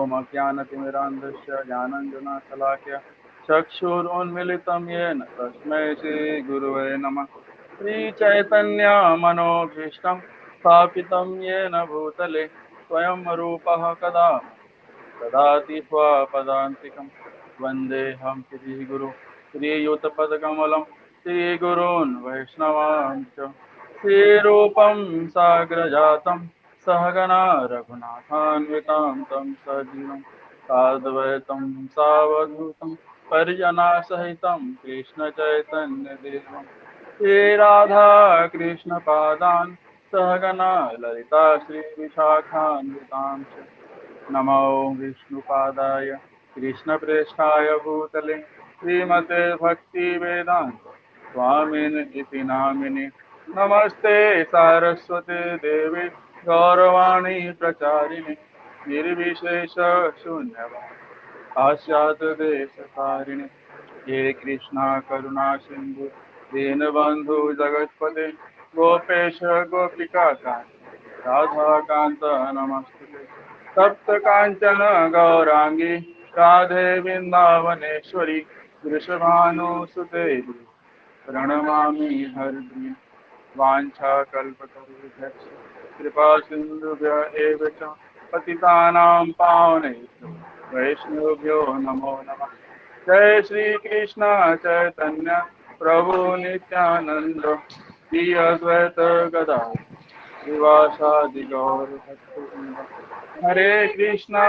ओमज्ञानतिमिरान्धस्य ज्ञानाञ्जनशलाकया चक्षुरुन्मिलितं येन तस्मै श्रीगुरुवे नमः। श्रीचैतन्यमनोभीष्टं स्थापितं येन भूतले स्वयं रूपः कदा ददाति स्वपदान्तिकं वन्देऽहं श्रीगुरु श्रीयुतपदकमलं श्रीगुरून् वैष्णवांश्च श्रीरूपं साग्रजातं सहगणा रघुनाथान्वितां तं सजीवं साद्वैतं सावधूतं परिजनसहितं कृष्णचैतन्यदेवं श्रीराधा कृष्णपादान् सहगणा ललिता श्रीविशाखान्वितां च नमो विष्णुपादाय कृष्णप्रेष्ठाय भूतले श्रीमते भक्तिवेदान्त स्वामिन् इति नामिने नमस्ते सारस्वते देवे गौरवाणी प्रचारिणे निर्विशेष शून्यवाद पाश्चात् देशकारिणे हे कृष्णा करुणा सिन्धु दीनबन्धु जगत्पते गोपेश गोपिकाकान्त राधाकान्त नमस्ते सप्त कांचन गौरांगी राधे वृंदावनेश्वरी वृषभानुसुते प्रणमामि हरिप्रिये वाञ्छाकल्पतरुभ्यश्च कृपा सिन्धुभ्य एव च पतितानां पावनेभ्यो वैष्णवेभ्यो नमो नमः। जय श्री कृष्ण चैतन्य प्रभु नित्यानंद श्री अद्वैत गदाधर श्रीवासादि गौर भक्तवृंद। हरे Krishna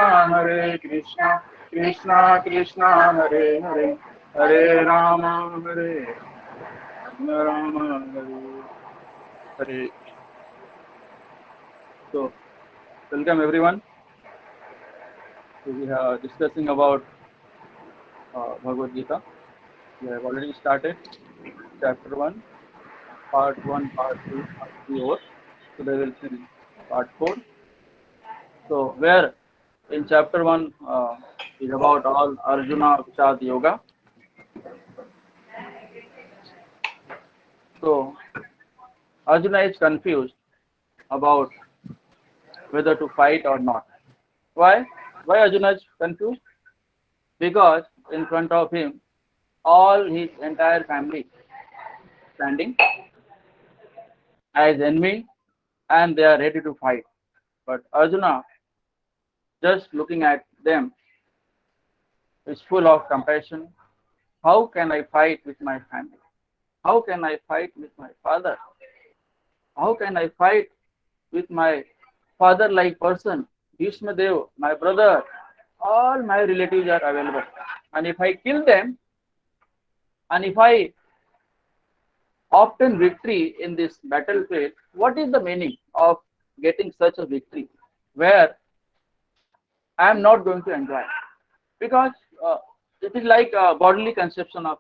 Krishna Krishna Hare Hare Hare Ram Ram Hare Hare. So, welcome everyone. So we are discussing about Bhagavad Gita. We have already started chapter 1, part 1, part 2, part 3 over. Today we will see part 4. So where in chapter 1 is about all Arjuna Vichad Yoga. So Arjuna is confused about whether to fight or not. Why? Why Arjuna is confused? Because in front of him, all his entire family standing as enemy and they are ready to fight. But Arjuna, just looking at them, is full of compassion. How can I fight with my family? How can I fight with my father? How can I fight with my father-like person? Bhishma Dev, my brother, all my relatives are available. And if I kill them, and if I obtain victory in this battlefield, what is the meaning of getting such a victory where I am not going to enjoy? Because it is like a bodily conception of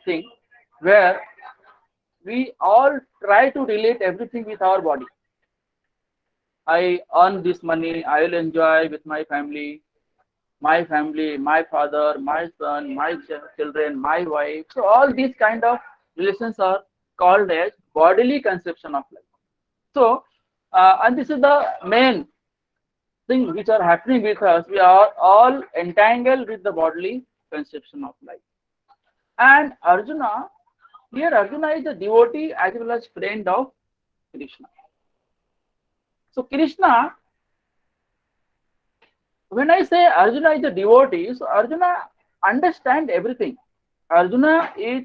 thing where we all try to relate everything with our body. I earn this money, I will enjoy with my family, my father, my son, my children, my wife. So all these kind of relations are called as bodily conception of life. So, and this is the main thing which are happening with us. We are all entangled with the bodily conception of life. And Arjuna, here Arjuna is a devotee as well as friend of Krishna. So Krishna, when I say Arjuna is a devotee, so Arjuna understands everything. Arjuna is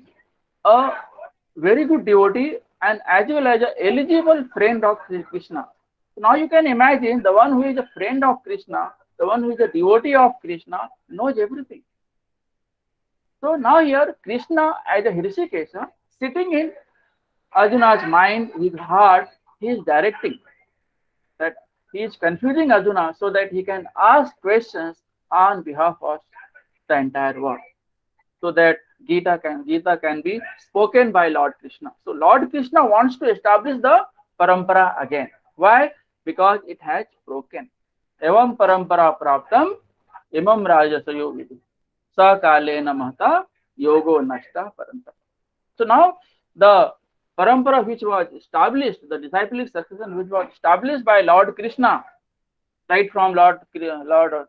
a very good devotee and as well as an eligible friend of Krishna. So now you can imagine the one who is a friend of Krishna, the one who is a devotee of Krishna knows everything. So now here Krishna as a Hrishikesha sitting in Arjuna's mind, his heart, he is directing that he is confusing Arjuna so that he can ask questions on behalf of the entire world. So that Gita can be spoken by Lord Krishna. So Lord Krishna wants to establish the parampara again. Why? Because it has broken. Evam parampara praptam imam rajasayo vidu. Sa kalena mahata yogo nashta parantapa. So now the parampara which was established, the disciplic succession which was established by Lord Krishna right from Lord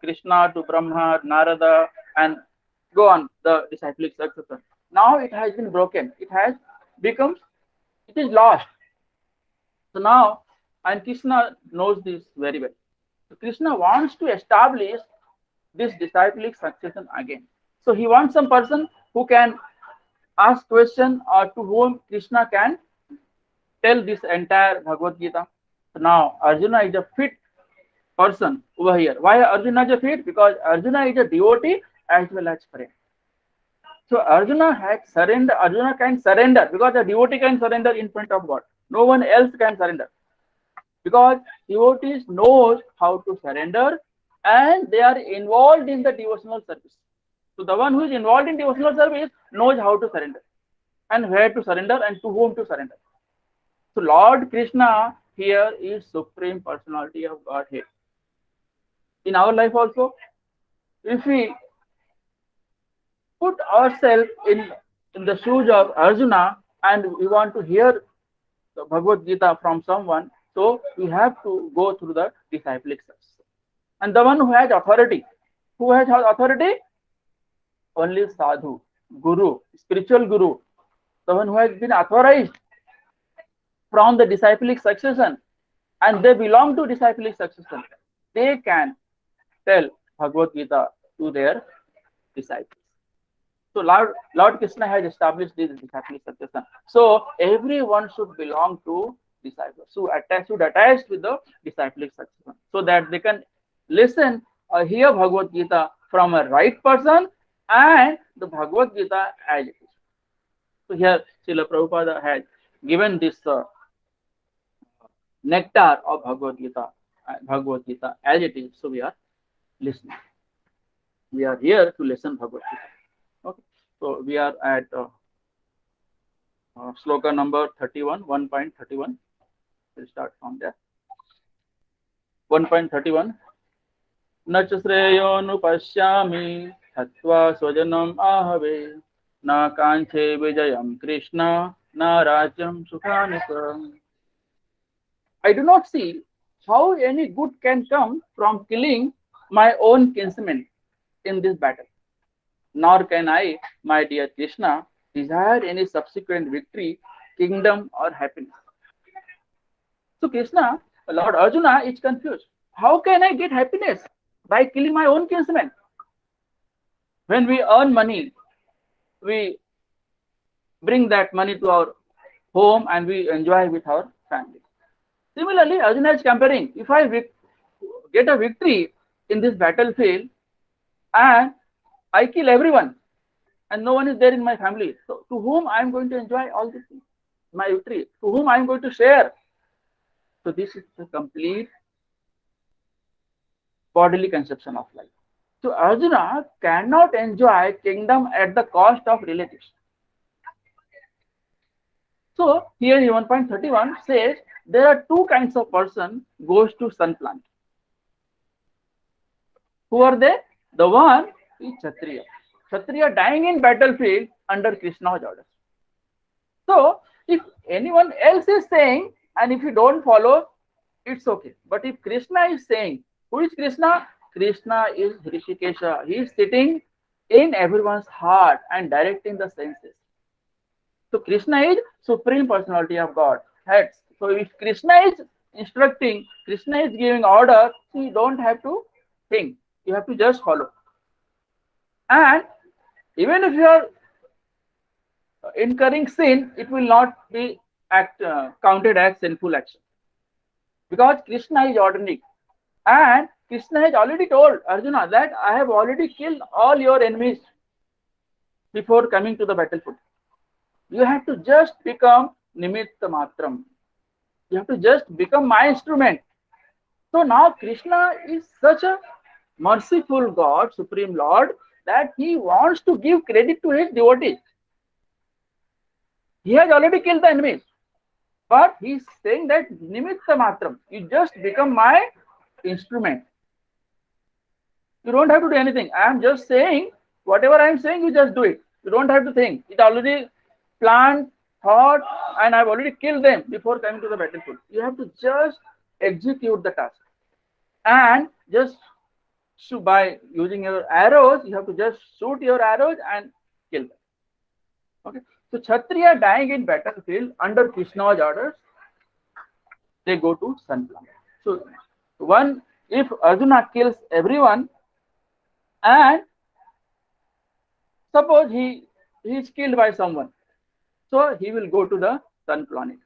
Krishna to Brahma, Narada, and go on the disciplic succession. Now it has been broken. It has become, it is lost. So now, and Krishna knows this very well. So Krishna wants to establish this disciplic succession again. So he wants some person who can ask question or to whom Krishna can tell this entire Bhagavad Gita. So now Arjuna is a fit person over here. Why Arjuna is a fit? Because Arjuna is a devotee as well as friend. So Arjuna had surrender. Arjuna can surrender because a devotee can surrender in front of God. No one else can surrender because devotees knows how to surrender and they are involved in the devotional service. So the one who is involved in devotional service knows how to surrender and where to surrender and to whom to surrender. So Lord Krishna here is Supreme Personality of Godhead. In our life also, if we put ourselves in the shoes of Arjuna and we want to hear the Bhagavad Gita from someone, so we have to go through the disciplic steps. And the one who has authority, only sadhu, guru, spiritual guru, the one who has been authorized from the disciplic succession and they belong to disciplic succession, they can tell Bhagavad Gita to their disciples. So Lord Krishna has established this disciplic succession. So everyone should belong to disciples, should attach with the disciplic succession, so that they can listen or hear Bhagavad Gita from a right person and the Bhagavad Gita as it is. So here Srila Prabhupada has given this nectar of Bhagavad Gita as it is. So we are listening. We are here to listen Bhagavad Gita. Okay. So we are at sloka number 31, 1.31. We'll start from there. 1.31. न च श्रेयोनुपश्यामि हत्वा स्वजनम् आहवे न काञ्चे विजयं कृष्ण न राज्यं सुखानि च. I do not see how any good can come from killing my own kinsmen in this battle. Nor can I, my dear Krishna, desire any subsequent victory, kingdom, or happiness. So Krishna, Lord Arjuna is confused. How can I get happiness by killing my own kinsmen? When we earn money, we bring that money to our home and we enjoy with our family. Similarly, Arjuna is comparing, if I get a victory in this battlefield and I kill everyone and no one is there in my family, so to whom I am going to enjoy all this things, my victory? To whom I am going to share? So this is the complete bodily conception of life. So Arjuna cannot enjoy kingdom at the cost of relatives. So here in 1.31 says there are two kinds of person goes to sun plant. Who are they? The one is Kshatriya. Kshatriya dying in battlefield under Krishna's orders. So if anyone else is saying and if you don't follow, it's okay. But if Krishna is saying, who is Krishna? Krishna is Hrishikesha. He is sitting in everyone's heart and directing the senses. So Krishna is Supreme Personality of God. So if Krishna is instructing, Krishna is giving order, so you don't have to think. You have to just follow. And even if you are incurring sin, it will not be counted as sinful action. Because Krishna is ordering. And Krishna has already told Arjuna that I have already killed all your enemies before coming to the battlefield. You have to just become nimitta matram. You have to just become my instrument. So now Krishna is such a merciful God, Supreme Lord, that he wants to give credit to his devotees. He has already killed the enemies. But he is saying that nimitta matram. You just become my instrument. You don't have to do anything. I am just saying, whatever I am saying, you just do it. You don't have to think. It already planned, thought, and I have already killed them before coming to the battlefield. You have to just execute the task. and just by using your arrows, you have to just shoot your arrows and kill them. Okay, so Kshatriya dying in battlefield under Krishna's orders, they go to sun planet. So one, if Arjuna kills everyone, and suppose he is killed by someone, so he will go to the sun planet.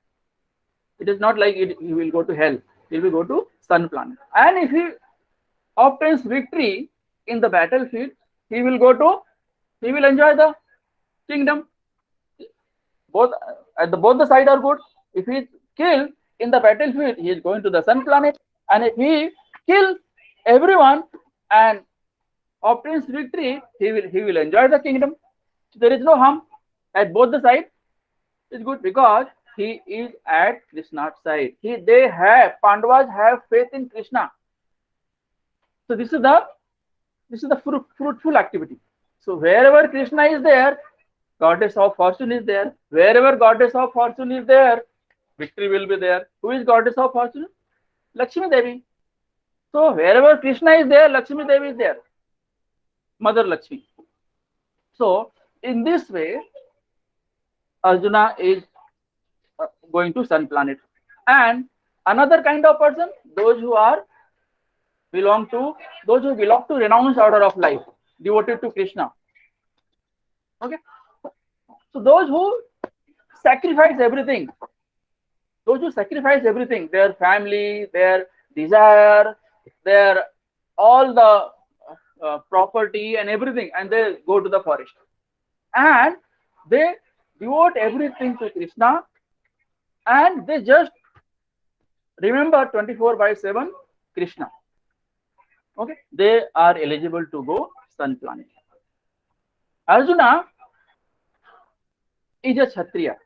It is not like he will go to hell. He will go to sun planet. And if he obtains victory in the battlefield, he will go to, he will enjoy the kingdom. Both both the side are good. If he is killed in the battlefield, he is going to the sun planet. And if he kills everyone and obtains victory, he will enjoy the kingdom. So there is no harm at both the sides. It's good because he is at Krishna's side. They have, Pandavas have faith in Krishna. So this is the fruitful activity. So wherever Krishna is there, goddess of fortune is there. Wherever goddess of fortune is there, victory will be there. Who is goddess of fortune? Lakshmi Devi. So wherever Krishna is there, Lakshmi Devi is there. Mother Lakshmi. So in this way, Arjuna is going to sun planet. And another kind of person, those who belong to renounced order of life, devoted to Krishna. Okay, so those who sacrifice everything, their family, their desire, their all the property and everything, and they go to the forest and they devote everything to Krishna, and they just remember 24/7 Krishna. Okay, they are eligible to go sun planet. Arjuna is a Kshatriya.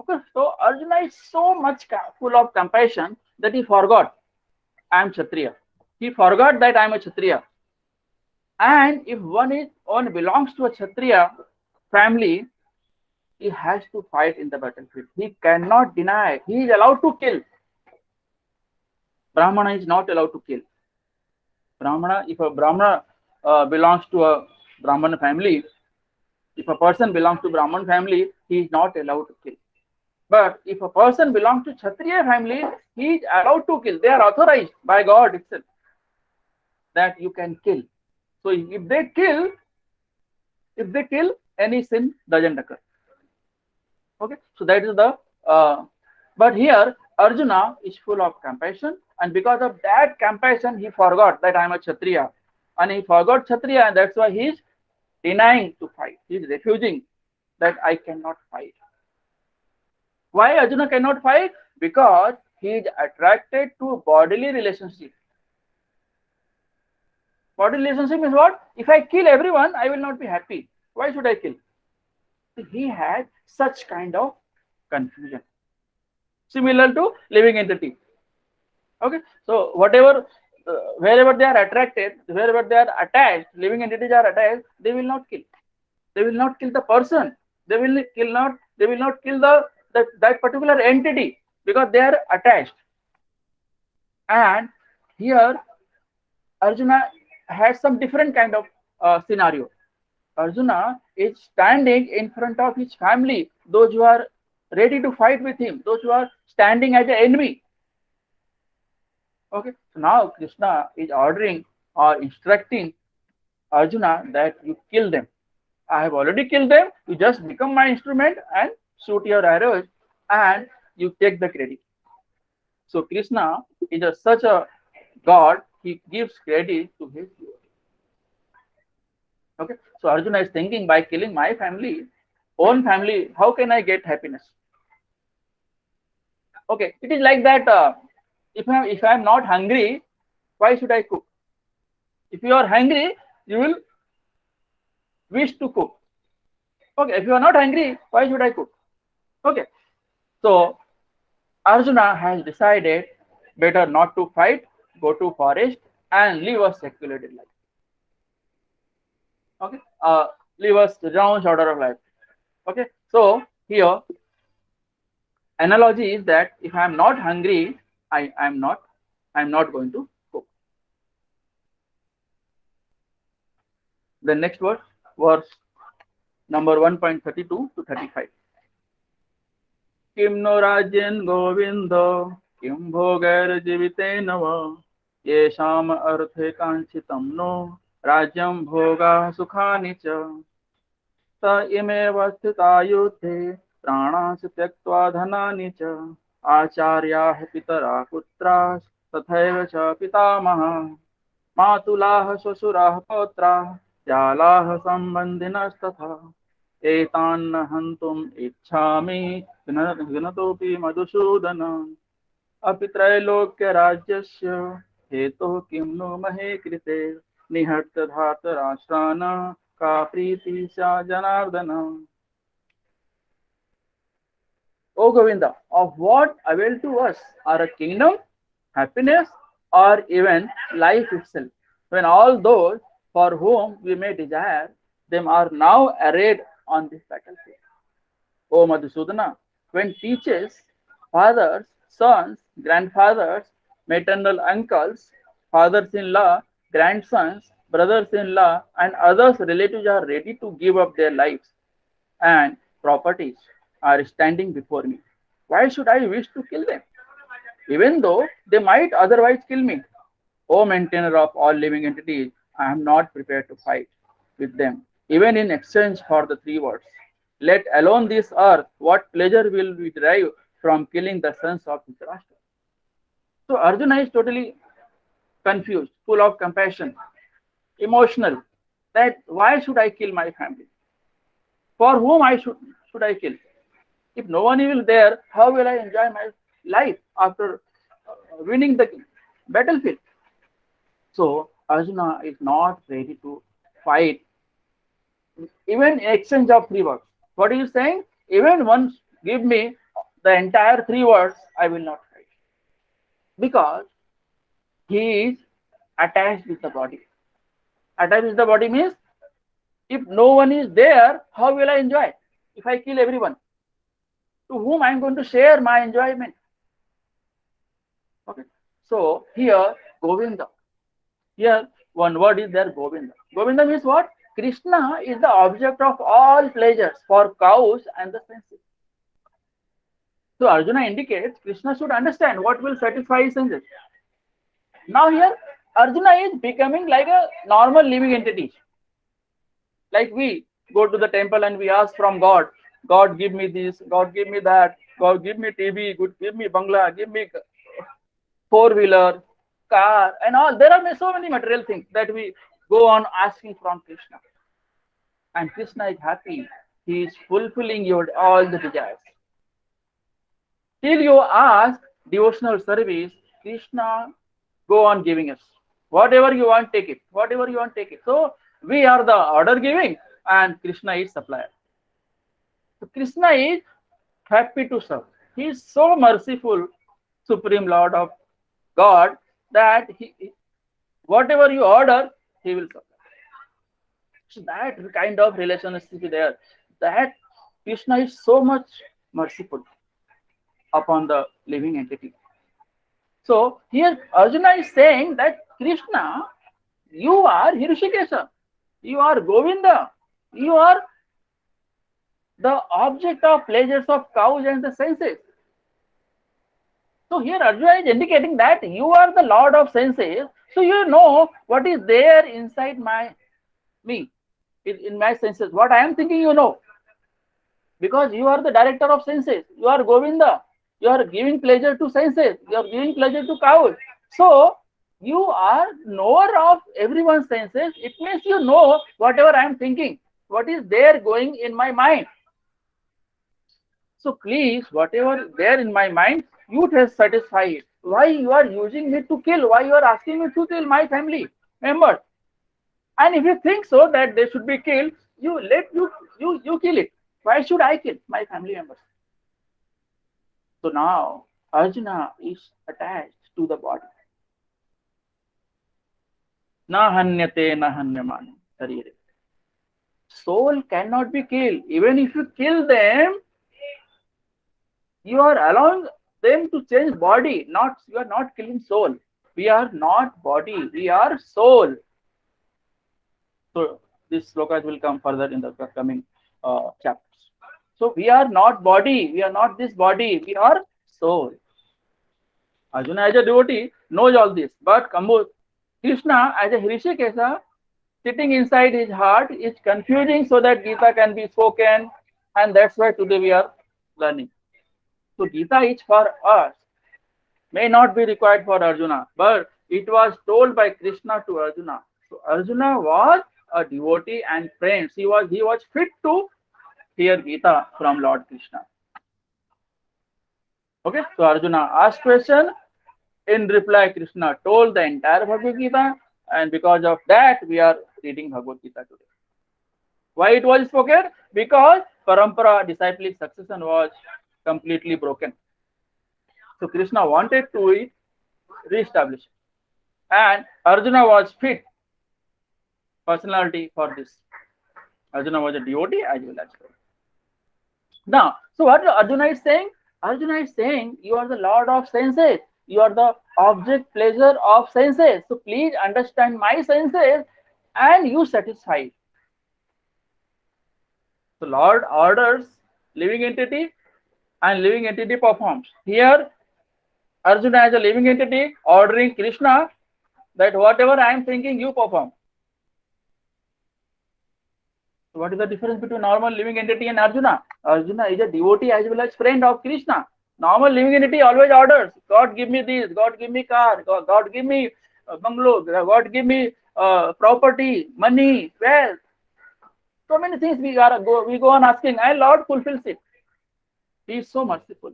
Okay, so Arjuna is so much full of compassion that he forgot I am Kshatriya. He forgot that I am a Kshatriya. And if one belongs to a Kshatriya family, he has to fight in the battlefield. He cannot deny. He is allowed to kill. Brahmana is not allowed to kill. If a Brahmana belongs to a Brahman family, if a person belongs to Brahman family, he is not allowed to kill. But if a person belongs to Kshatriya family, he is allowed to kill. They are authorized by God itself that you can kill. So if they kill, any sin doesn't occur. Okay, so that is the. But here Arjuna is full of compassion, and because of that compassion, he forgot that I am a Kshatriya, and he forgot Kshatriya, and that's why he is denying to fight. He is refusing that I cannot fight. Why Arjuna cannot fight? Because he is attracted to bodily relationship. Bodily relationship is what? If I kill everyone, I will not be happy. Why should I kill? He had such kind of confusion. Similar to living entity. Okay, so wherever they are attracted, wherever they are attached, living entities are attached, they will not kill. They will not kill the person. They will not kill that particular entity because they are attached. And here Arjuna has some different kind of scenario. Arjuna is standing in front of his family, those who are ready to fight with him, those who are standing as an enemy. Okay, so now Krishna is ordering or instructing Arjuna that you kill them. I have already killed them. You just become my instrument and shoot your arrows, and you take the credit. So Krishna is such a God. He gives credit to his devotee. Okay, so Arjuna is thinking, by killing my own family, how can I get happiness? Okay, it is like that. If I am not hungry, why should I cook? If you are hungry, you will wish to cook. Okay, if you are not hungry, why should I cook? Okay, so Arjuna has decided better not to fight, go to forest and live a seculated life. Okay, live a renounced order of life. Okay, so here analogy is that if I am not hungry, I am not I am not going to cook. The next verse number 1.32 to 35. Kim no rajyen govindo, kim bhogair jiviteन va, yesham arthe kanchitam no, rajyam bhoga sukhani cha, ta imev sthita yuddhe, प्राणांस त्यक्त्वा धनानि च आचार्याः पितरः पुत्राः तथैव च पितामहः मातुलाः श्वशुराः पौत्राः श्यालाः सम्बन्धिनस्तथा एतान् न हन्तुम् इच्छामि घ्नतोऽपि मधुसूदन अपि त्रैलोक्यराज्यस्य हेतुः किं नु महे कृते निहत्य धातराष्ट्रान् का प्रीतिः स्यात् Janardan. O Govinda, of what avail to us are a kingdom, happiness, or even life itself, when all those for whom we may desire them are now arrayed on this battlefield? O Madhusudana, when teachers, fathers, sons, grandfathers, maternal uncles, fathers-in-law, grandsons, brothers-in-law, and others relatives are ready to give up their lives and properties are standing before me, why should I wish to kill them, even though they might otherwise kill me? O maintainer of all living entities, I am not prepared to fight with them, even in exchange for the three words. Let alone this earth, what pleasure will we derive from killing the sons of Dhritarashtra? So Arjuna is totally confused, full of compassion, emotional, that why should I kill my family? For whom should I kill? If no one is there, how will I enjoy my life after winning the battlefield? So Arjuna is not ready to fight, even in exchange of three words. What he is saying? Even once give me the entire three words, I will not fight. Because he is attached with the body. Attached with the body means, if no one is there, how will I enjoy? If I kill everyone, to whom I am going to share my enjoyment? Okay. So here, Govinda. Here, one word is there, Govinda. Govinda means what? Krishna is the object of all pleasures for cows and the senses. So Arjuna indicates Krishna should understand what will satisfy his senses. Now here, Arjuna is becoming like a normal living entity. Like we go to the temple and we ask from God, God give me this, God give me that, God give me TV, God give me bangla, give me four-wheeler, car, and all. There are so many material things that we go on asking from Krishna. And Krishna is happy. He is fulfilling your all the desires. Till you ask devotional service, Krishna go on giving us. Whatever you want, take it. Whatever you want, take it. So we are the order giving and Krishna is supplier. So Krishna is happy to serve. He is so merciful, Supreme Lord of God, that whatever you order, he will supply. So that kind of relationship is there. That Krishna is so much merciful upon the living entity. So here Arjuna is saying that Krishna, you are Hirishikesha, you are Govinda, you are the object of pleasures of cows and the senses. So here Arjuna is indicating that you are the Lord of senses, so you know what is there inside me, in my senses. What I am thinking, you know, because you are the director of senses. You are Govinda. You are giving pleasure to senses. You are giving pleasure to cows. So you are knower of everyone's senses. It means you know whatever I am thinking, what is there going in my mind. So please, whatever there in my mind, you just satisfy it. Why you are using me to kill? Why you are asking me to kill my family members? And if you think so that they should be killed, you kill it. Why should I kill my family members? So now Arjuna is attached to the body. Na hanyate na hanyamani sarire. Soul cannot be killed. Even if you kill them, you are allowing them to change body. You are not killing soul. We are not body, we are soul. So this slokas will come further in the coming chapters. So we are not body, we are not this body, we are soul. Arjuna as a devotee knows all this, but Krishna as a Hrishikesha sitting inside his heart is confusing so that Gita can be spoken, and that's why today we are learning. So Gita is for us, may not be required for Arjuna, but it was told by Krishna to Arjuna. So Arjuna was a devotee and friends. He was fit to hear Gita from Lord Krishna. Okay, so Arjuna asked question. In reply, Krishna told the entire Bhagavad Gita, and because of that, we are reading Bhagavad Gita today. Why it was spoken? Because parampara disciplic succession was completely broken. So Krishna wanted to re-establish it. And Arjuna was fit personality for this. Arjuna was a devotee as well as well. Now, so what Arjuna is saying? Arjuna is saying, you are the lord of senses. You are the object pleasure of senses. So please understand my senses and you satisfy. So Lord orders living entity and living entity performs. Here Arjuna as a living entity ordering Krishna that whatever I am thinking you perform. So what is the difference between normal living entity and Arjuna? Arjuna is a devotee as well as friend of Krishna. Normal living entity always orders, God give me this, God give me car, God give me bungalow, God give me property, money, wealth. So many things we go on asking, and Lord fulfills it. He is so merciful.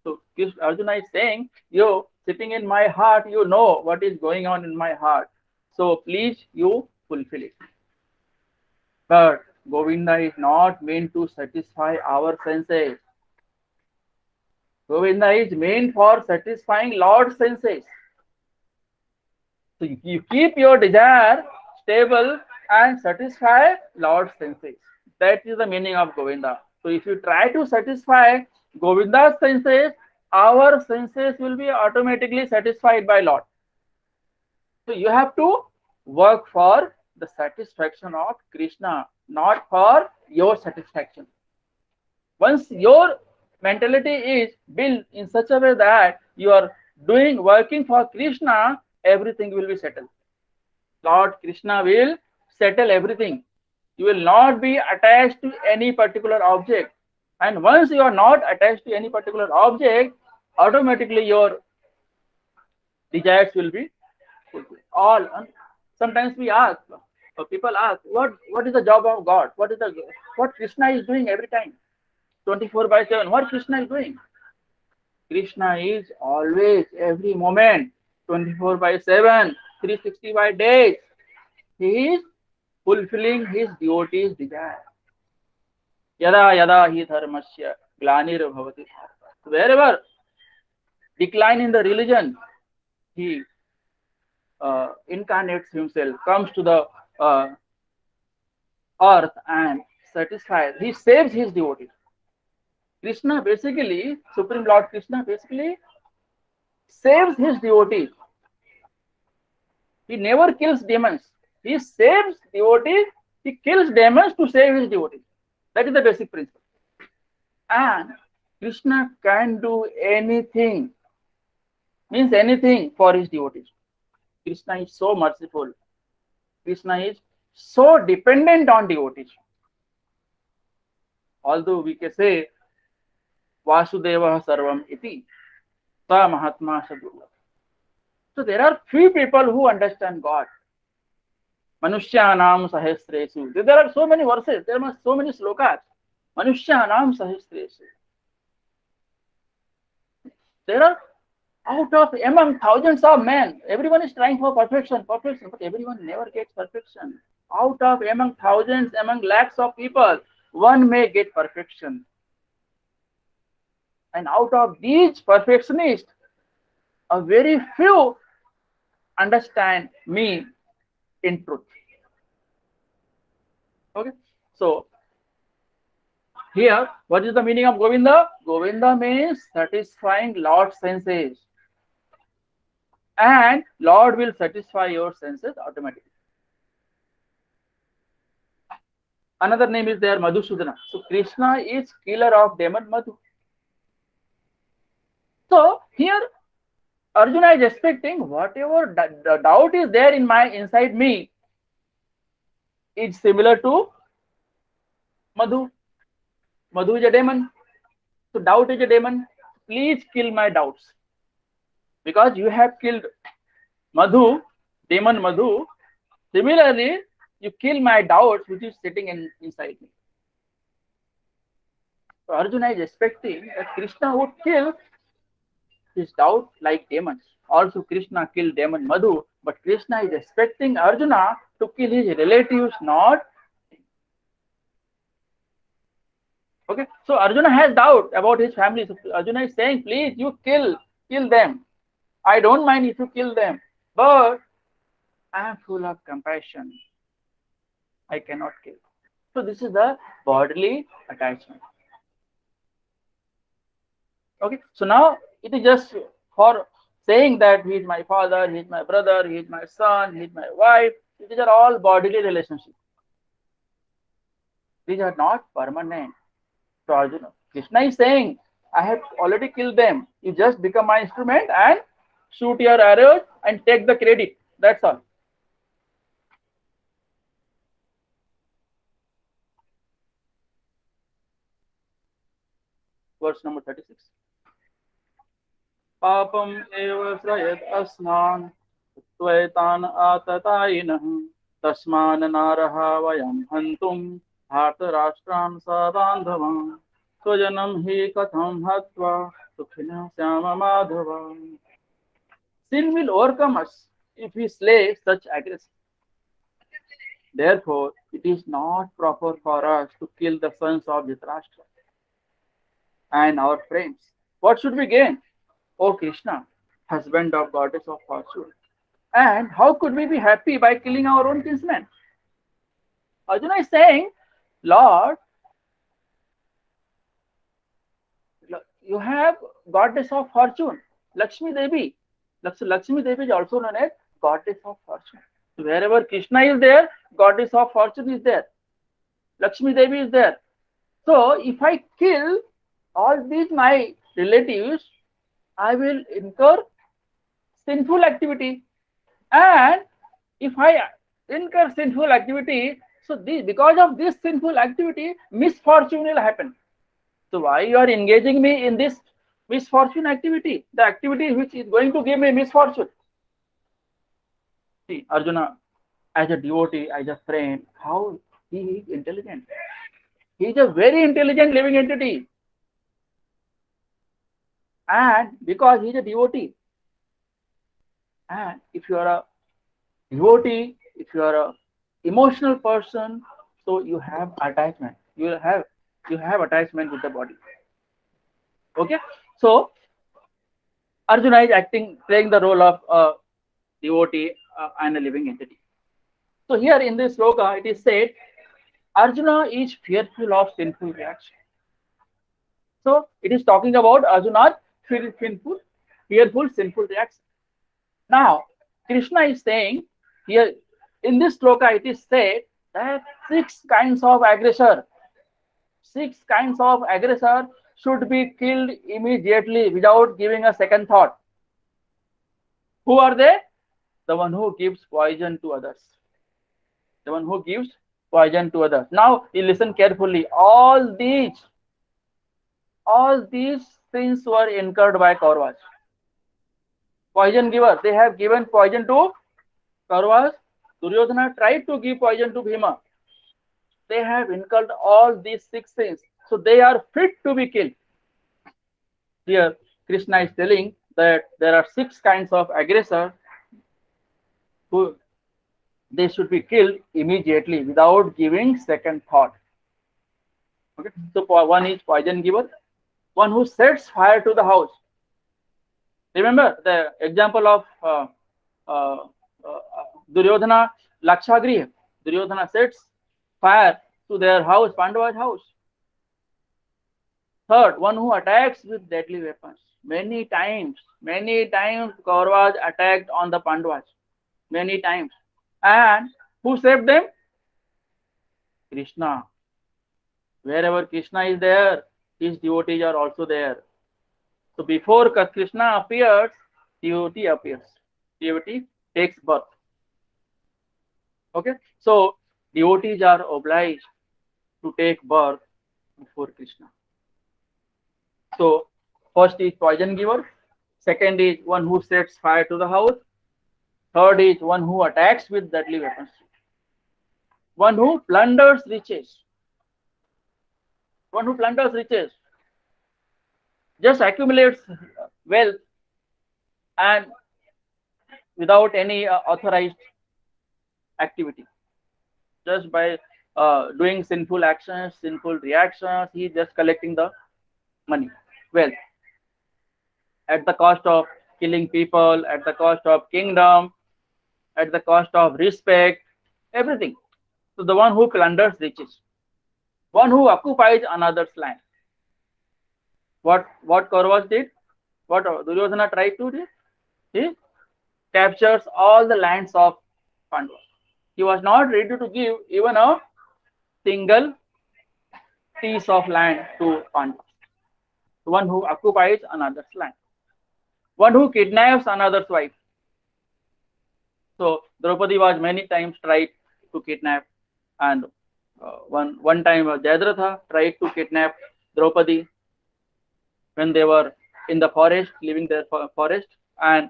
So Arjuna is saying, you sitting in my heart, you know what is going on in my heart. So please you fulfill it. But Govinda is not meant to satisfy our senses. Govinda is meant for satisfying Lord's senses. So you keep your desire stable and satisfy Lord's senses. That is the meaning of Govinda. So if you try to satisfy Govinda's senses, our senses will be automatically satisfied by Lord. So you have to work for the satisfaction of Krishna, not for your satisfaction. Once your mentality is built in such a way that you are working for Krishna, everything will be settled. Lord Krishna will settle everything. You will not be attached to any particular object. And once you are not attached to any particular object, automatically your desires will be fulfilled. Sometimes we ask, people ask, what is the job of God? What Krishna is doing every time? 24/7. What Krishna is doing? Krishna is always, every moment, 24/7, 365 days. He is fulfilling his devotee's desire. Yada yada hi dharmasya glanir bhavati. Wherever decline in the religion, he incarnates himself, comes to the earth and satisfies. He saves his devotees. Krishna basically, Supreme Lord Krishna basically saves his devotees. He never kills demons. He saves devotees. He kills demons to save his devotees. That is the basic principle. And Krishna can do anything, means anything for his devotees. Krishna is so merciful. Krishna is so dependent on devotees. Although we can say, Vasudeva Sarvam Iti, Sa Mahatma Sadhula. So there are few people who understand God. Manushyanam Sahasresu. There are so many verses, there are so many slokas. Manushyanam Sahasresu. There are among thousands of men, everyone is trying for perfection, but everyone never gets perfection. Among thousands, among lakhs of people, one may get perfection. And out of these perfectionists, a very few understand me in truth. Okay, so here, what is the meaning of Govinda? Govinda means satisfying Lord's senses. and Lord will satisfy your senses automatically. Another name is there, Madhusudana. So Krishna is killer of demon Madhu. So here Arjuna is expecting whatever doubt is there in my inside me is similar to Madhu. Madhu is a demon. So doubt is a demon. Please kill my doubts. Because you have killed Madhu, demon Madhu. Similarly, you kill my doubts which is sitting inside me. So Arjuna is expecting that Krishna would kill his doubt like demons. Also Krishna killed demon Madhu, but Krishna is expecting Arjuna to kill his relatives, not. Okay, so Arjuna has doubt about his family. So Arjuna is saying, please, you kill them. I don't mind if you kill them, but I am full of compassion. I cannot kill. So this is the bodily attachment. Okay, so now it is just for saying that he is my father, he is my brother, he is my son, he is my wife. These are all bodily relationships. These are not permanent. So Arjuna, Krishna is saying, I have already killed them. You just become my instrument and shoot your arrows and take the credit. That's all. Verse number 36. Papam eva prayat asman tvaitan atatainah tasman naraha vayam hantum bhartarashtram sabandhavam swajanam hi katham hatva sukhina syama madhava. Sin will overcome us if we slay such aggressors. Therefore, it is not proper for us to kill the sons of Dhritarashtra and our friends. What should we gain? O Krishna, husband of goddess of fortune. And how could we be happy by killing our own kinsmen? Arjuna is saying, Lord, you have goddess of fortune, Lakshmi Devi. Lakshmi Devi is also known as goddess of fortune. So wherever Krishna is there, goddess of fortune is there. Lakshmi Devi is there. So if I kill all these my relatives, I will incur sinful activity. And if I incur sinful activity, so because of this sinful activity, misfortune will happen. So why you are engaging me in this misfortune activity? The activity which is going to give me misfortune. See, Arjuna, as a devotee, as a friend, how he is intelligent. He is a very intelligent living entity. And because he is a devotee, and if you are a devotee, if you are a emotional person, so you have attachment. You have attachment with the body. Okay, so Arjuna is playing the role of a devotee and a living entity. So here in this sloka, it is said, Arjuna is fearful of sinful reaction. So it is talking about Arjuna's fearful sinful reaction. Now Krishna is saying here in this sloka, it is said that 6 kinds of aggressor should be killed immediately without giving a second thought. Who are they? The one who gives poison to others. The one who gives poison to others. Now you listen carefully. All these sins were incurred by Kauravas. Poison giver. They have given poison to Kauravas. Duryodhana tried to give poison to Bhima. They have incurred all these 6 sins. So they are fit to be killed. Here Krishna is telling that there are 6 kinds of aggressors who they should be killed immediately without giving second thought. Okay. So one is poison giver, one who sets fire to the house. Remember the example of Duryodhana Lakshagriha. Duryodhana sets fire to their house, Pandava's house. Third, one who attacks with deadly weapons. Many times Kauravas attacked on the Pandavas. Many times. And who saved them? Krishna. Wherever Krishna is there, his devotees are also there. So before Krishna appears, devotee appears. Devotee takes birth. Okay. So devotees are obliged to take birth before Krishna. So first is poison giver. Second is one who sets fire to the house. Third is one who attacks with deadly weapons. One who plunders riches. One who plunders riches. Just accumulates wealth and without any authorized activity. Just by doing sinful actions, sinful reactions, he is just collecting the money, wealth, at the cost of killing people, at the cost of kingdom, at the cost of respect, everything. So the one who plunders riches, one who occupies another's land. What Kauravas did? What Duryodhana tried to do? He captures all the lands of Pandava. He was not ready to give even a single piece of land to Pandava. One who occupies another's land. One who kidnaps another's wife. So Draupadi was many times tried to kidnap, and one time Jayadratha tried to kidnap Draupadi when they were in the forest, living their forest, and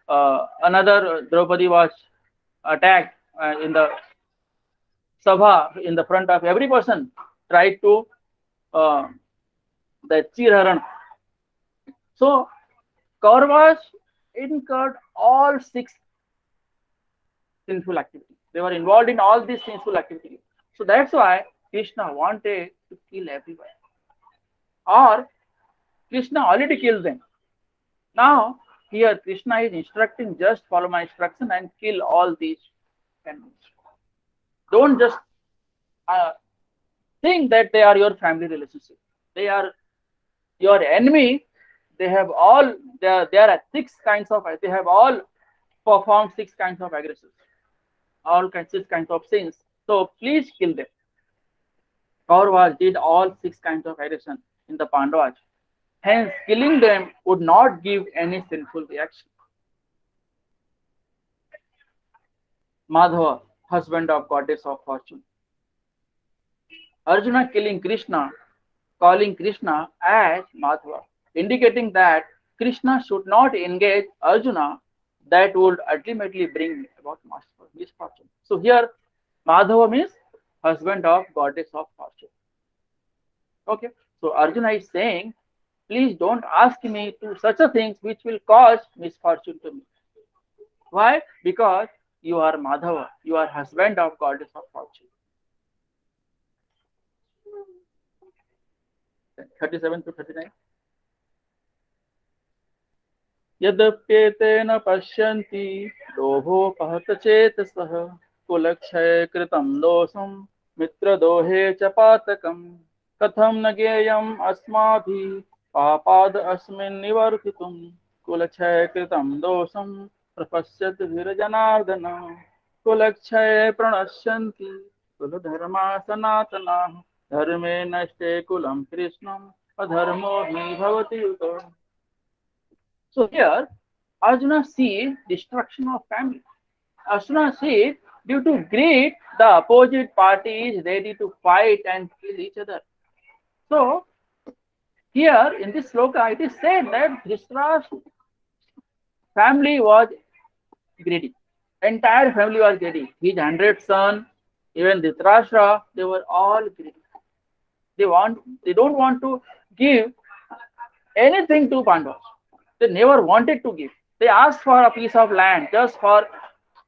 another Draupadi was attacked in the sabha in the front of every person, tried to uh, the Chirharan. So Kauravas incurred all six sinful activities. They were involved in all these sinful activities. So that's why Krishna wanted to kill everyone. Or Krishna already killed them. Now here Krishna is instructing, just follow my instruction and kill all these enemies. Don't just uh, think that they are your family relationship. They are your enemy. They have all there are six kinds of, they have all performed six kinds of aggressors, all kinds six kinds of sins. So please kill them. Kauravas did all six kinds of aggression in the Pandavas. Hence, killing them would not give any sinful reaction. Madhava, husband of goddess of fortune. Arjuna killing Krishna, calling Krishna as Madhava, indicating that Krishna should not engage Arjuna, that would ultimately bring about misfortune. So here, Madhava means husband of goddess of fortune. Okay, so Arjuna is saying, please don't ask me to such a things which will cause misfortune to me. Why? Because you are Madhava, you are husband of goddess of fortune. 37 to 39. यद्यप्येतेन पश्यन्ति लोभोपहत चेतसः कुलक्षय कृतं दोषं मित्रदोहे च पातकम् कथं न ज्ञेयम् अस्माभिः पापाद् अस्मिन् निवर्तितुं कुलक्षय कृतं दोषं प्रपश्यत् वीरजनार्दन कुलक्षये प्रणश्यन्ति कुलधर्मा सनातनाः धर्मे नष्टे कुलं कृष्णम् अधर्मो हि भवति Yuto. So here, Arjuna sees destruction of family. Arjuna sees, due to greed, the opposite party is ready to fight and kill each other. So here in this sloka, it is said that Dhritarashtra's family was greedy. Entire family was greedy. His 100 sons, even Dhritarashtra, they were all greedy. They don't want to give anything to Pandavas. They never wanted to give. They asked for a piece of land just for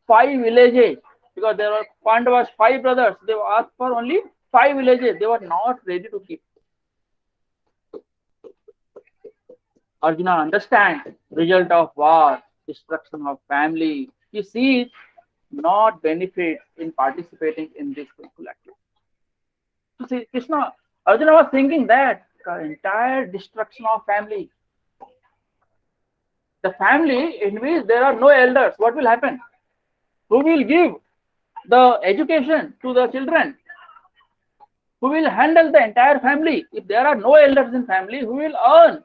5 villages, because there were Pandavas 5 brothers. They asked for only 5 villages. They were not ready to give. Arjuna understands result of war, destruction of family. He sees not benefit in participating in this sinful activity. So see, Arjuna was thinking that the entire destruction of family, The family in which there are no elders, what will happen? Who will give the education to the children? Who will handle the entire family? If there are no elders in family, who will earn?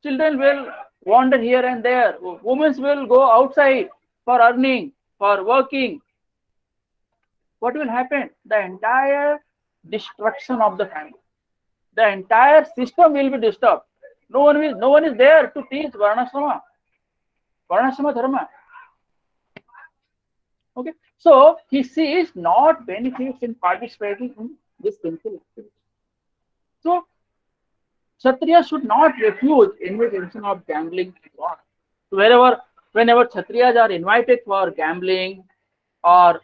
Children will wander here and there. Women will go outside for earning, for working. What will happen? The entire destruction of the family. The entire system will be disturbed. No one is there to teach Varnashrama Dharma. Okay, so he sees not benefits in participating in this sinful activity. So Kshatriya should not refuse invitation of gambling. Whenever Kshatriyas are invited for gambling or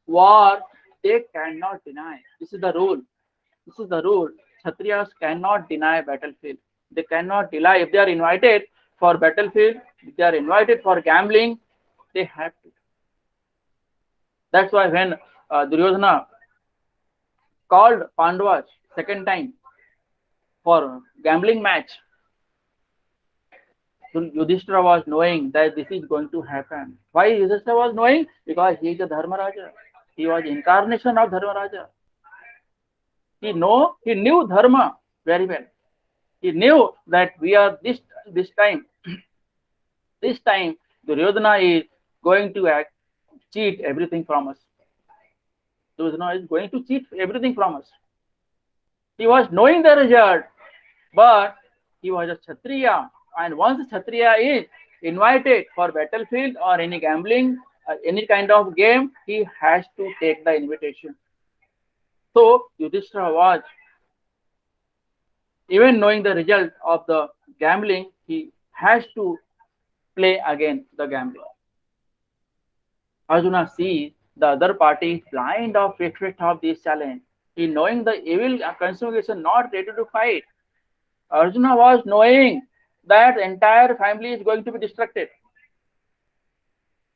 war, they cannot deny. This is the rule. This is the rule. Kshatriyas cannot deny battlefield. They cannot deny. If they are invited for battlefield, if they are invited for gambling, they have to. That's why when Duryodhana called Pandavas second time for gambling match, Yudhishthira was knowing that this is going to happen. Why Yudhishthira was knowing? Because he is a Dharmaraja. He was incarnation of Dharmaraja. He knew Dharma very well. He knew that we are this time. This time Duryodhana is going to cheat everything from us. Duryodhana is going to cheat everything from us. He was knowing the result, but he was a Kshatriya. And once a Kshatriya is invited for battlefield or any gambling, any kind of game, he has to take the invitation. So Yudhishthira was, even knowing the result of the gambling, he has to play again the gambling. Arjuna sees the other party is blind of effect of this challenge. He knowing the evil consummation, not ready to fight. Arjuna was knowing that the entire family is going to be destructed.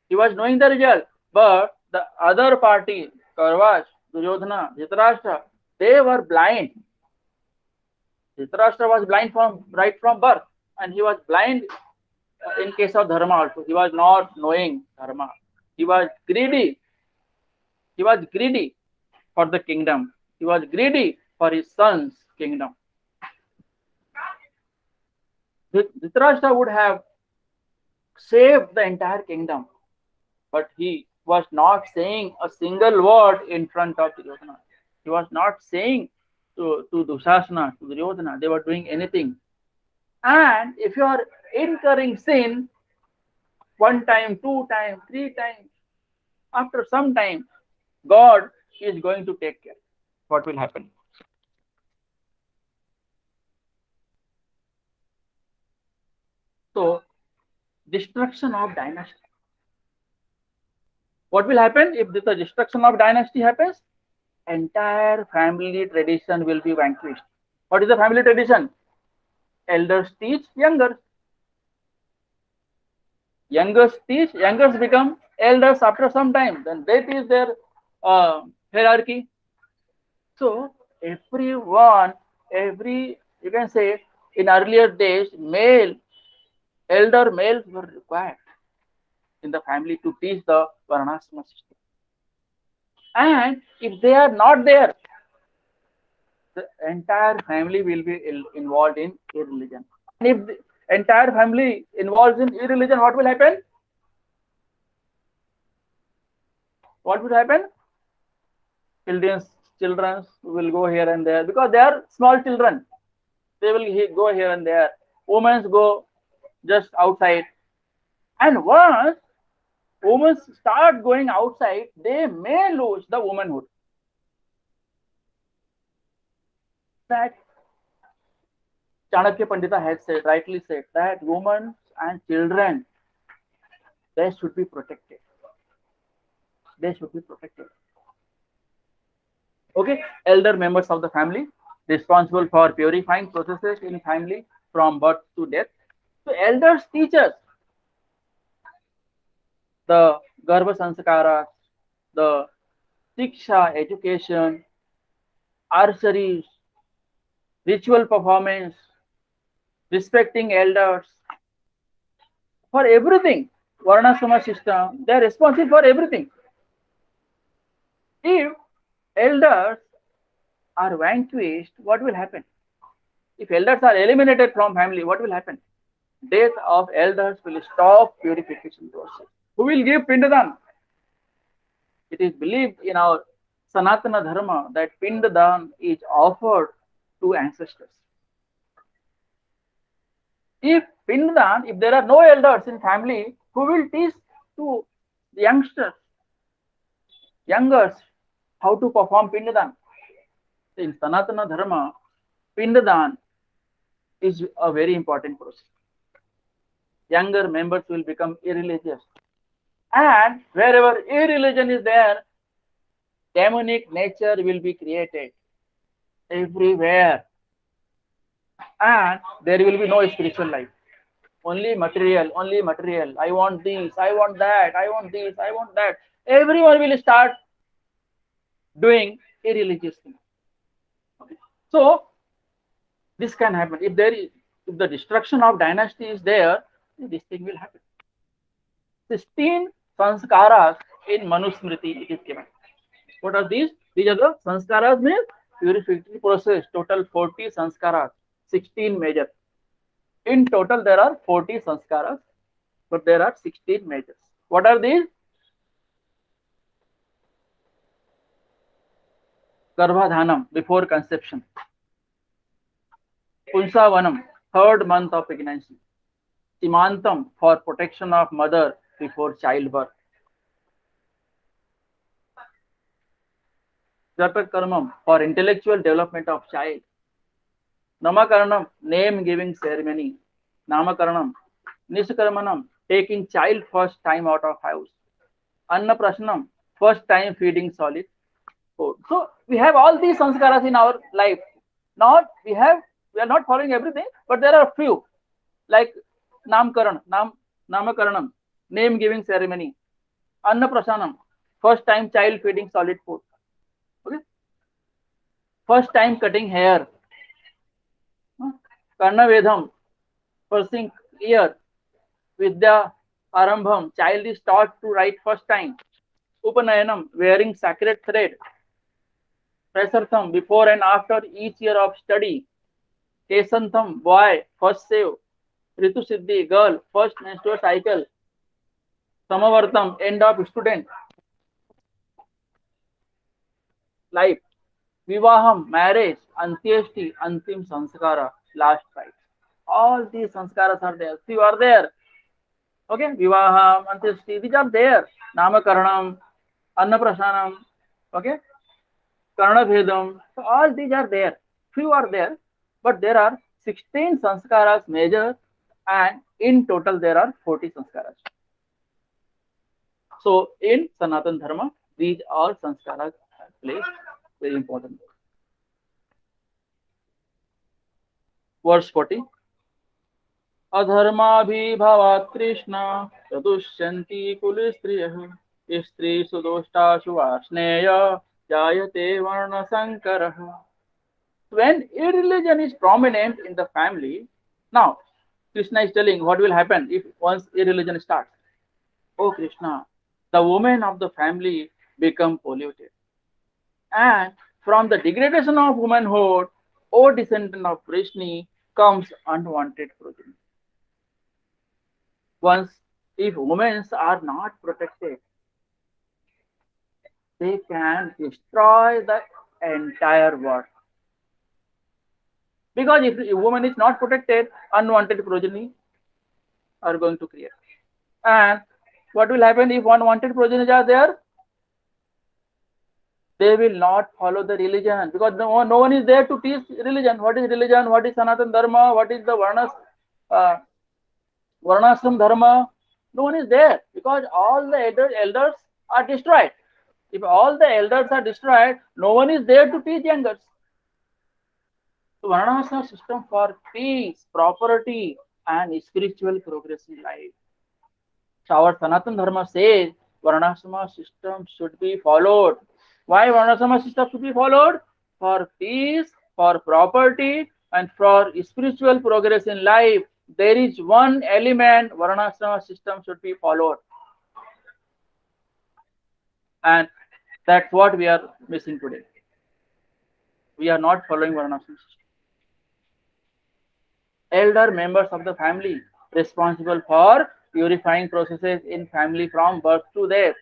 He was knowing the result, but the other party, Kauravas, Duryodhana, Dhritarashtra, they were blind. Dhritarashtra was blind right from birth, and he was blind in case of Dharma also. He was not knowing Dharma. He was greedy. He was greedy for the kingdom. He was greedy for his son's kingdom. Dhritarashtra would have saved the entire kingdom, but he was not saying a single word in front of Duryodhana. He was not saying to Dushasana, to Duryodhana, they were doing anything. And if you are incurring sin, one time, two times, three times, after some time, God is going to take care. What will happen? So, destruction of dynasty. What will happen if the destruction of dynasty happens? Entire family tradition will be vanquished. What is the family tradition? Elders teach younger. Youngers teach, youngers become elders after some time. Then they teach their hierarchy. So everyone, you can say in earlier days, elder males were required in the family to teach the Varnashrama system. And if they are not there, the entire family will be involved in irreligion. And if the entire family involves in irreligion, what will happen? What will happen? Children will go here and there because they are small children. They will go here and there. Women go just outside. And once women start going outside, they may lose the womanhood. That Chanakya Pandita has rightly said that women and children, they should be protected. They should be protected. Okay, elder members of the family responsible for purifying processes in family from birth to death. So elders teach us the Garbha Sanskara, the Siksha, education, archery, ritual performance, respecting elders, for everything. Varnashrama system, they are responsible for everything. If elders are vanquished, what will happen? If elders are eliminated from family, what will happen? Death of elders will stop purification process. Who will give Pindadan? It is believed in our Sanatana Dharma that Pindadan is offered to ancestors. If Pindadan, if there are no elders in family, who will teach to the youngsters, youngers, how to perform Pindadan? In Sanatana Dharma, Pindadan is a very important process. Younger members will become irreligious. And wherever irreligion is there, demonic nature will be created everywhere. And there will be no spiritual life. Only material, only material. I want this, I want that, I want this, I want that. Everyone will start doing irreligious things. Okay. So this can happen. If the destruction of dynasty is there, this thing will happen. 16 sanskaras in Manusmriti it is given. What are these? These are the sanskaras means purification process. Total 40 sanskaras, 16 major. In total there are 40 sanskaras, but there are 16 majors. What are these? Garbhadhanam, before conception. Punsavanam, third month of pregnancy. Simantam, for protection of mother before childbirth. Jatak Karmam, for intellectual development of child. Namakaranam, name giving ceremony. Namakaranam. Nishkarmanam, taking child first time out of house. Annaprashanam, first time feeding solid food. So we have all these sanskaras in our life. Not we are not following everything, but there are few like namakaranam, name giving ceremony. Annaprashanam, first time child feeding solid food. Okay. First time cutting hair. Karnavedham, pursing ear. Vidya Arambham, child is taught to write first time. Upanayanam, wearing sacred thread. Prasartham, before and after each year of study. Kesantham, boy, first save. Ritu Siddhi, girl, first menstrual cycle. Samavartam, end of student life. Vivaham, marriage. Antyeshti, Antim Sanskara, last rite. All these sanskaras are there. Few are there. Okay, Vivaham, Antyeshti, these are there. Namakaranam, Annaprashanam, okay, Karnabhedam. So all these are there. Few are there, but there are 16 sanskaras major, and in total there are 40 sanskaras. So in Sanatana Dharma, these all sanskaras play very important role. Verse 40. अधर्माभिभवात् कृष्ण चतुष्यन्ति कुलस्त्रियः स्त्रीषु दोष्टासु वार्ष्णेय जायते वर्णसंकरः. When irreligion is prominent in the family, now Krishna is telling what will happen if once irreligion starts. Oh Krishna, the women of the family become polluted. And from the degradation of womanhood, O descendant of Vrishni, comes unwanted progeny. Once, if women are not protected, they can destroy the entire world. Because if a woman is not protected, unwanted progeny are going to create. And what will happen if unwanted progeny are there? They will not follow the religion because no one is there to teach religion. What is religion? What is Sanatana Dharma? What is the Varnashram Dharma? No one is there because all the elders are destroyed. If all the elders are destroyed, no one is there to teach youngers. So Varnashram system for peace, property, and spiritual progress in life. So our Sanatana Dharma says Varnashram system should be followed. Why Varnashram system should be followed? For peace, for property, And for spiritual progress in life, there is one element Varnashrama system should be followed. And that's what we are missing today. We are not following Varnashrama system. Elder members of the family responsible for purifying processes in family from birth to death.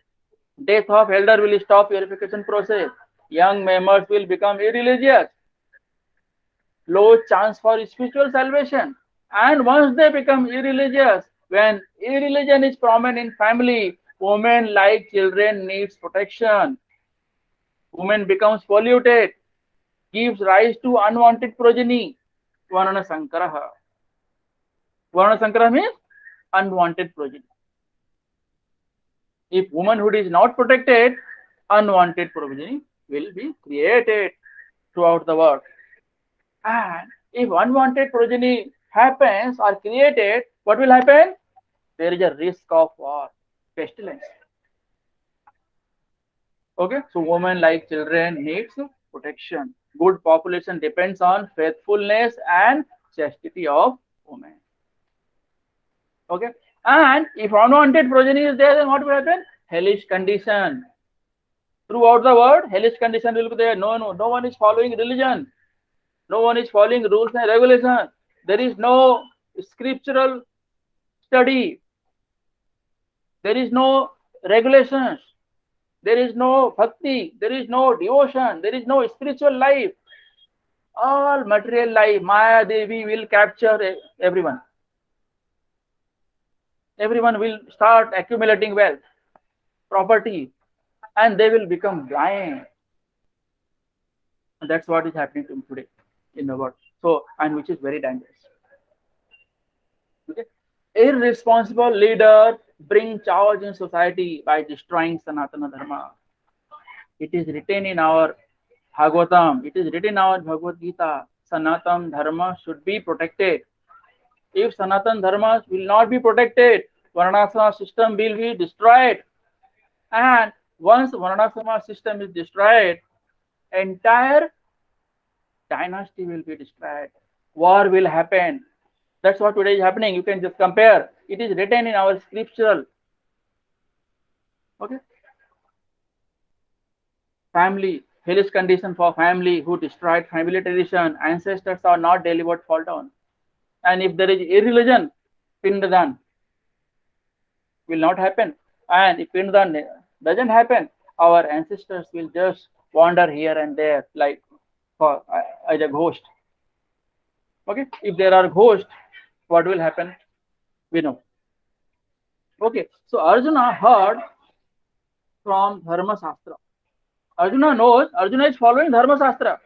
Death of elder will stop purification process. Young members will become irreligious. Low chance for spiritual salvation. And once they become irreligious, when irreligion is prominent in family, women like children needs protection. Woman becomes polluted, gives rise to unwanted progeny. Varna Sankaraha. Varna Sankaraha means unwanted progeny. If womanhood is not protected, unwanted progeny will be created throughout the world. And if unwanted progeny happens or created, what will happen? There is a risk of war, pestilence. Okay, so women like children needs protection. Good population depends on faithfulness and chastity of women. Okay, and if unwanted progeny is there, then what will happen? Hellish condition. Throughout the world, hellish condition will be there. No one is following religion. No one is following rules and regulations. There is no scriptural study. There is no regulations. There is no bhakti. There is no devotion. There is no spiritual life. All material life, Maya Devi will capture everyone. Everyone will start accumulating wealth, property, and they will become blind. And that's what is happening today in the world. So, and which is very dangerous. Okay? Irresponsible leaders bring chaos in society by destroying Sanatana Dharma. It is written in our Bhagavatam, it is written in our Bhagavad Gita, Sanatana Dharma should be protected. If Sanatana Dharma will not be protected, Varnashrama system will be destroyed. And once Varnashrama system is destroyed, entire dynasty will be destroyed. War will happen. That's what today is happening. You can just compare. It is written in our scriptural. Okay. Family, hellish condition for family who destroyed family tradition. Ancestors are not delivered, fall down. And if there is irreligion, Pindadan will not happen. And if Pindadan doesn't happen, our ancestors will just wander here and there like as a ghost. Okay, if there are ghosts, what will happen? We know. Okay, so Arjuna heard from Dharma Shastra. Arjuna knows, Arjuna is following Dharma Shastra.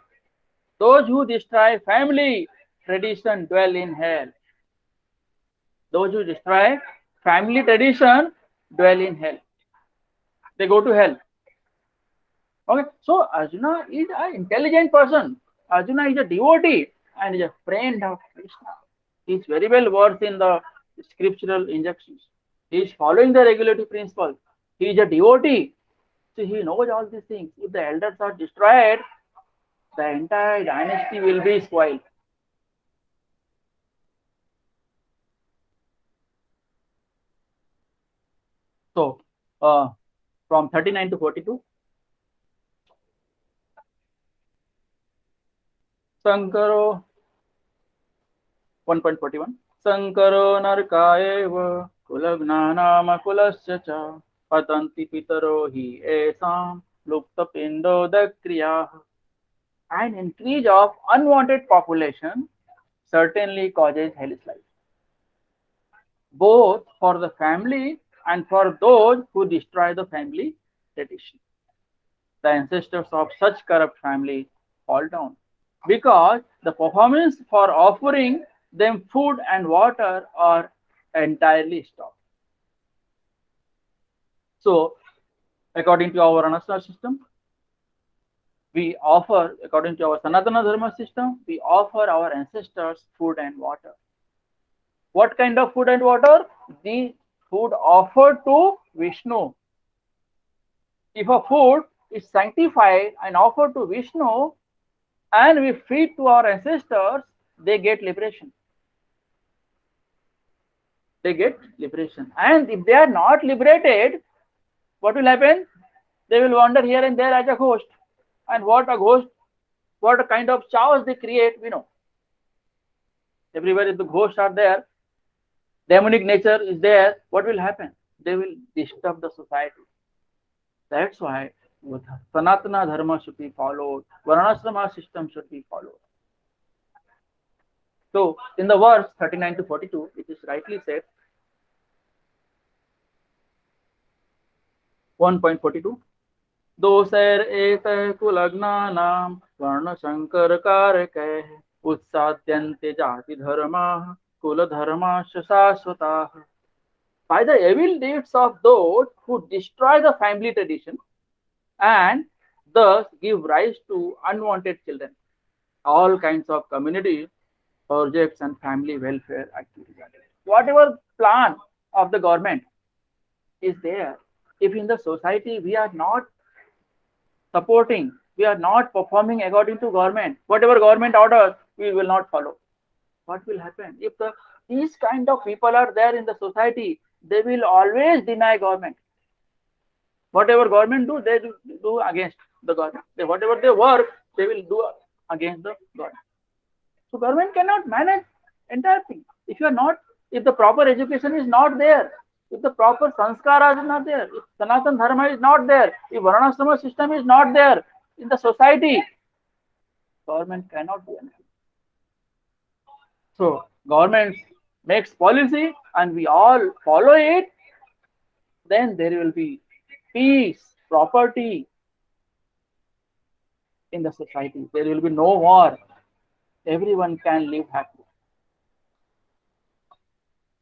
Those who destroy family tradition dwell in hell. Those who destroy family tradition dwell in hell. They go to hell. Okay, so Arjuna is an intelligent person. Arjuna is a devotee and is a friend of Krishna. He is very well versed in the scriptural injunctions. He is following the regulatory principles. He is a devotee. So he knows all these things. If the elders are destroyed, the entire dynasty will be spoiled. So, from 39 to 42. Sankaro 1.41. Sankaro narkaeva kulagnanama kulasya cha patanti pitaro hi esam lupta pindo dakriyah. An increase of unwanted population certainly causes hellish life, both for the family and for those who destroy the family tradition. The ancestors of such corrupt families fall down because the performance for offering them food and water are entirely stopped. So, according to our Varnashrama system, we offer, according to our Sanatana Dharma system, we offer our ancestors food and water. What kind of food and water? The food offered to Vishnu. If a food is sanctified and offered to Vishnu, and we feed to our ancestors, they get liberation. They get liberation. And if they are not liberated, what will happen? They will wander here and there as a ghost. And what a ghost, what a kind of chaos they create, we know. Everywhere if the ghosts are there, demonic nature is there, what will happen? They will disturb the society. That's why Sanatana Dharma should be followed, Varnashrama system should be followed. So, in the verse 39 to 42, it is rightly said, 1.42, दोषैर एक कुलग्नानां वर्णशंकरकारकैः उत्साद्यन्ते जातिधर्माः कुलधर्माश्च शाश्वताः. By the evil deeds of those who destroy the family tradition and thus give rise to unwanted children, all kinds of community projects and family welfare activities. Whatever plan of the government is there, if in the society we are not supporting, we are not performing according to government, whatever government orders, we will not follow. What will happen? If these kind of people are there in the society, they will always deny government. Whatever government do, they do against the government. Whatever they work, they will do against the government. So government cannot manage entire thing. If you are not, if the proper education is not there, if the proper sanskaras is not there, if Sanatana Dharma is not there, if Varnashrama system is not there in the society, government cannot do anything. So government makes policy and we all follow it, then there will be peace, property in the society. There will be no war. Everyone can live happily.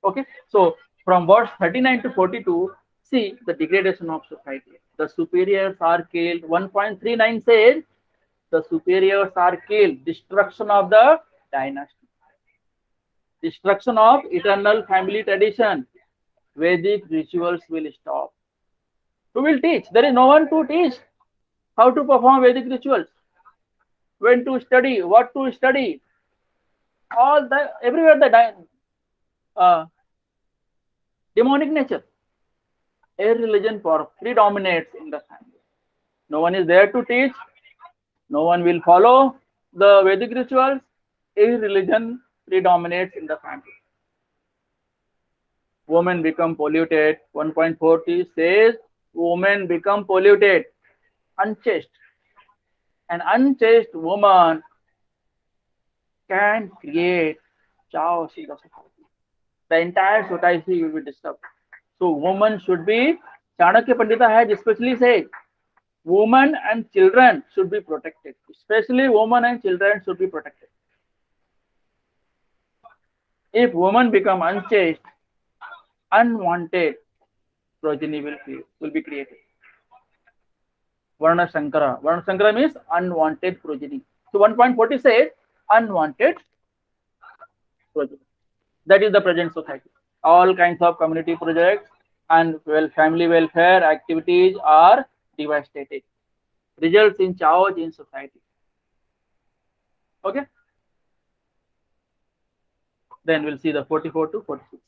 Okay, so from verse 39 to 42, see the degradation of society. The superiors are killed. 1.39 says the superiors are killed. Destruction of the dynasty. Destruction of eternal family tradition. Vedic rituals will stop. Who will teach? There is no one to teach how to perform Vedic rituals. When to study, what to study. All the everywhere the demonic nature. Irreligion predominates in the family. No one is there to teach. No one will follow the Vedic rituals. Irreligion predominates in the family. Women become polluted. 1.40 says women become polluted, unchaste. An unchaste woman can create chaos in the society. The entire society will be disturbed. So women should be, Chanakya Pandita has especially said, women and children should be protected. Especially women and children should be protected. If women become unchaste, unwanted progeny will be created. Varna Shankara. Varna Shankara means unwanted progeny. So 1.40 says unwanted progeny. That is the present society. All kinds of community projects and family welfare activities are devastated. Results in chaos in society. Okay. Then we'll see the 44 to 46.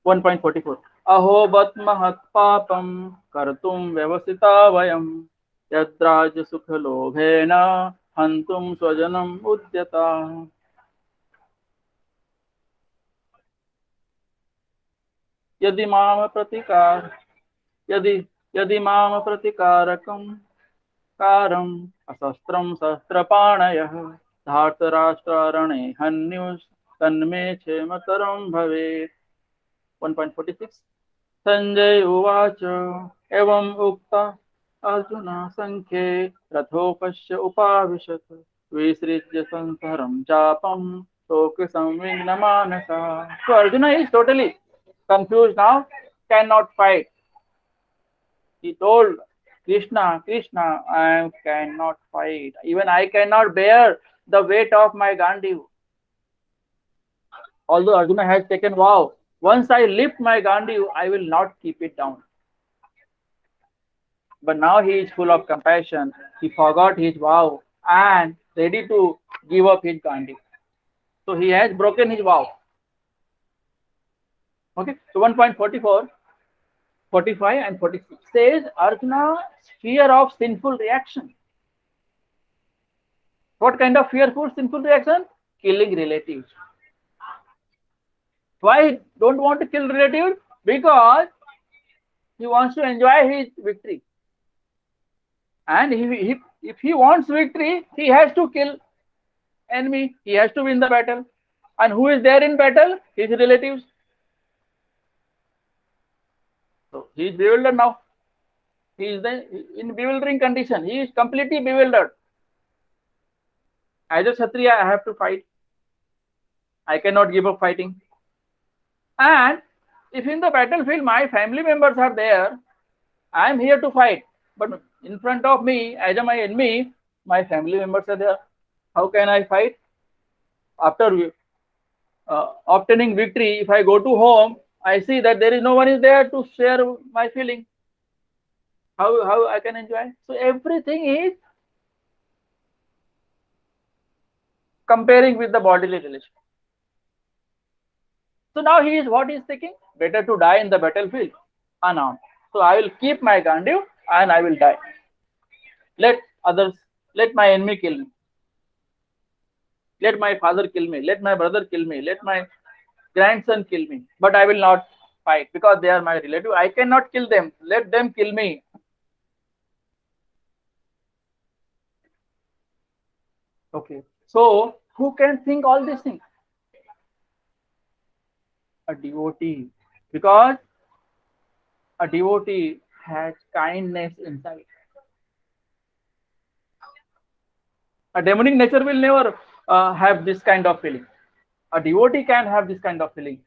1.44. Aho bat mahat papam kartum vyavasita vayam yadraj sukha lobhena hantum swajanam udyata. Yadi mama pratikar yadi mama pratikarakam karam asastram sastrapanayah dhartarashtrarane hanyus tanme chemataram bhave. 1.46. Sanjay uvacha evam ukta Arjuna sankhe rathopasya upavishat visrijya sansaram chapam soka samvigna manasa. So Arjuna is totally confused now, cannot fight. He told Krishna, Krishna, I cannot fight. Even I cannot bear the weight of my Gandiv. Although Arjuna has taken vow, once I lift my Gandiv, I will not keep it down. But now he is full of compassion. He forgot his vow and ready to give up his Gandhi. So he has broken his vow. Okay, so 1.44, 45 and 46 says Arjuna's fear of sinful reaction. What kind of fearful sinful reaction? Killing relatives. Why he don't want to kill relatives? Because he wants to enjoy his victory. And if he wants victory, he has to kill enemy. He has to win the battle. And who is there in battle? His relatives. So he is bewildered now. He is in bewildering condition. He is completely bewildered. As a Kshatriya, I have to fight. I cannot give up fighting. And if in the battlefield my family members are there, I am here to fight. But in front of me, as my enemy, my family members are there. How can I fight? After obtaining victory, if I go to home, I see that there is no one is there to share my feeling. How I can enjoy? So everything is comparing with the bodily relation. So now he is what he is thinking? Better to die in the battlefield unarmed. So I will keep my Gandiv and I will die. Let others, let my enemy kill me. Let my father kill me. Let my brother kill me. Let my grandson kill me. But I will not fight because they are my relative. I cannot kill them. Let them kill me. Okay. So who can think all these things? A devotee. Because a devotee has kindness inside. A demonic nature will never have this kind of feeling. A devotee can have this kind of feeling.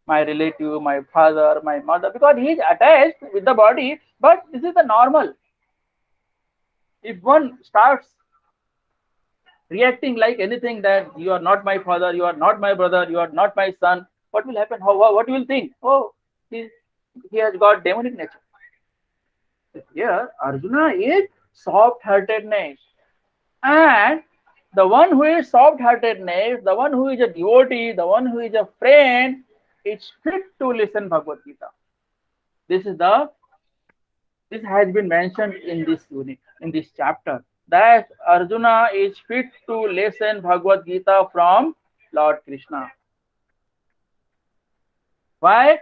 My relative, my father, my mother, because he is attached with the body, but this is the normal. If one starts reacting like anything that you are not my father, you are not my brother, you are not my son, what will happen? What will think? Oh, he has got demonic nature. Here, Arjuna is soft-heartedness. And the one who is soft-heartedness, the one who is a devotee, the one who is a friend, is fit to listen Bhagavad Gita. This has been mentioned in this unit, in this chapter, that Arjuna is fit to listen Bhagavad Gita from Lord Krishna. Why?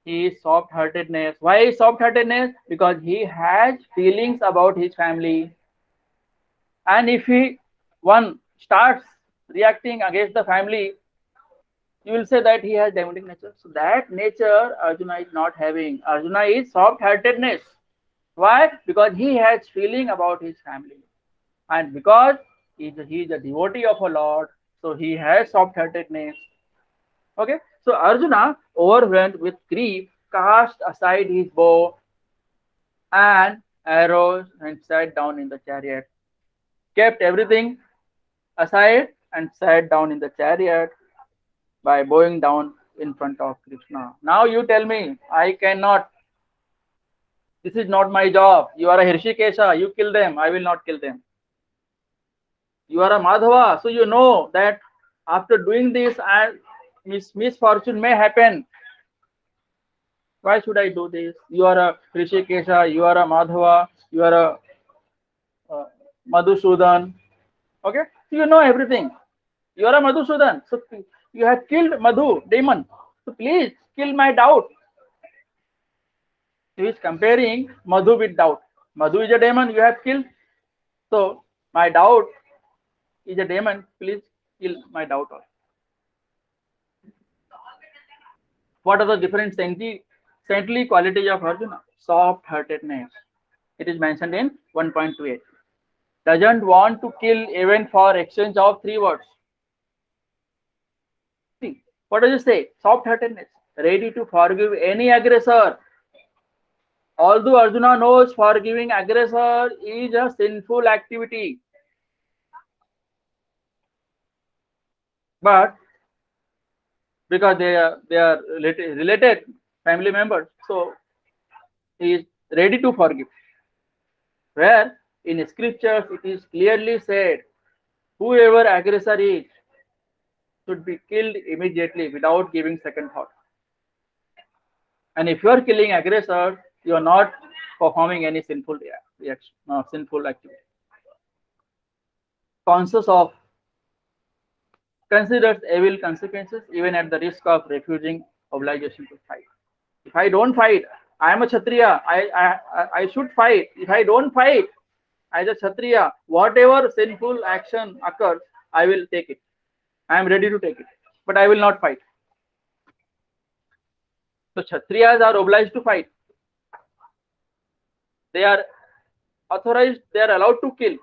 He is soft-heartedness. Why is soft-heartedness? Because he has feelings about his family. And if one starts reacting against the family, you will say that he has demonic nature. So that nature Arjuna is not having. Arjuna is soft-heartedness. Why? Because he has feeling about his family. And because he is a devotee of a Lord, so he has soft-heartedness. Okay? So Arjuna, overwhelmed with grief, cast aside his bow and arrows and sat down in the chariot. Kept everything aside and sat down in the chariot by bowing down in front of Krishna. Now you tell me, I cannot. This is not my job. You are a Hrishikesha. You kill them. I will not kill them. You are a Madhava. So you know that after doing this, misfortune may happen. Why should I do this? You are a Hrishikesha. You are a Madhava. You are a Madhusudan. Okay? So you know everything. You are a Madhusudan. So you have killed Madhu, demon. So please kill my doubt. He is comparing Madhu with doubt. Madhu is a demon you have killed. So my doubt is a demon. Please kill my doubt also. What are the different saintly qualities of Arjuna? Soft-heartedness. It is mentioned in 1.28. Doesn't want to kill even for exchange of 3 words. See, what does it say? Soft-heartedness. Ready to forgive any aggressor. Although Arjuna knows forgiving aggressor is a sinful activity, but because they are related family members, so he is ready to forgive. Where In scriptures, it is clearly said, whoever aggressor is should be killed immediately without giving second thought. And if you are killing aggressors, you are not performing any sinful reaction, sinful activity. Conscious of considers evil consequences even at the risk of refusing obligation to fight. If I don't fight, I am a Kshatriya. I should fight. If I don't fight as a Kshatriya, whatever sinful action occurs, I will take it. I am ready to take it. But I will not fight. So Kshatriyas are obliged to fight. They are authorized, they are allowed to kill.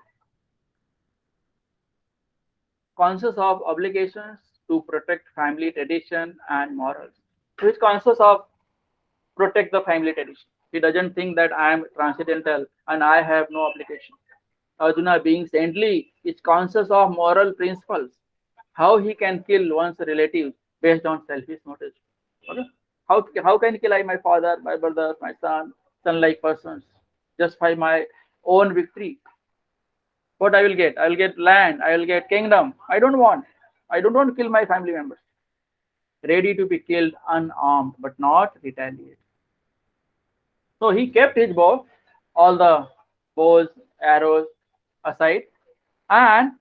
Conscious of obligations to protect family tradition and morals. He is conscious of protect the family tradition. He doesn't think that I am transcendental and I have no obligation. Arjuna, being saintly, is conscious of moral principles. How he can kill one's relatives based on selfish motives. Okay? How can kill I my father, my brother, my son-like persons, just by my own victory? What I will get? I will get land. I will get kingdom. I don't want. I don't want to kill my family members. Ready to be killed unarmed, but not retaliate. So he kept his bow, all the bows, arrows aside, and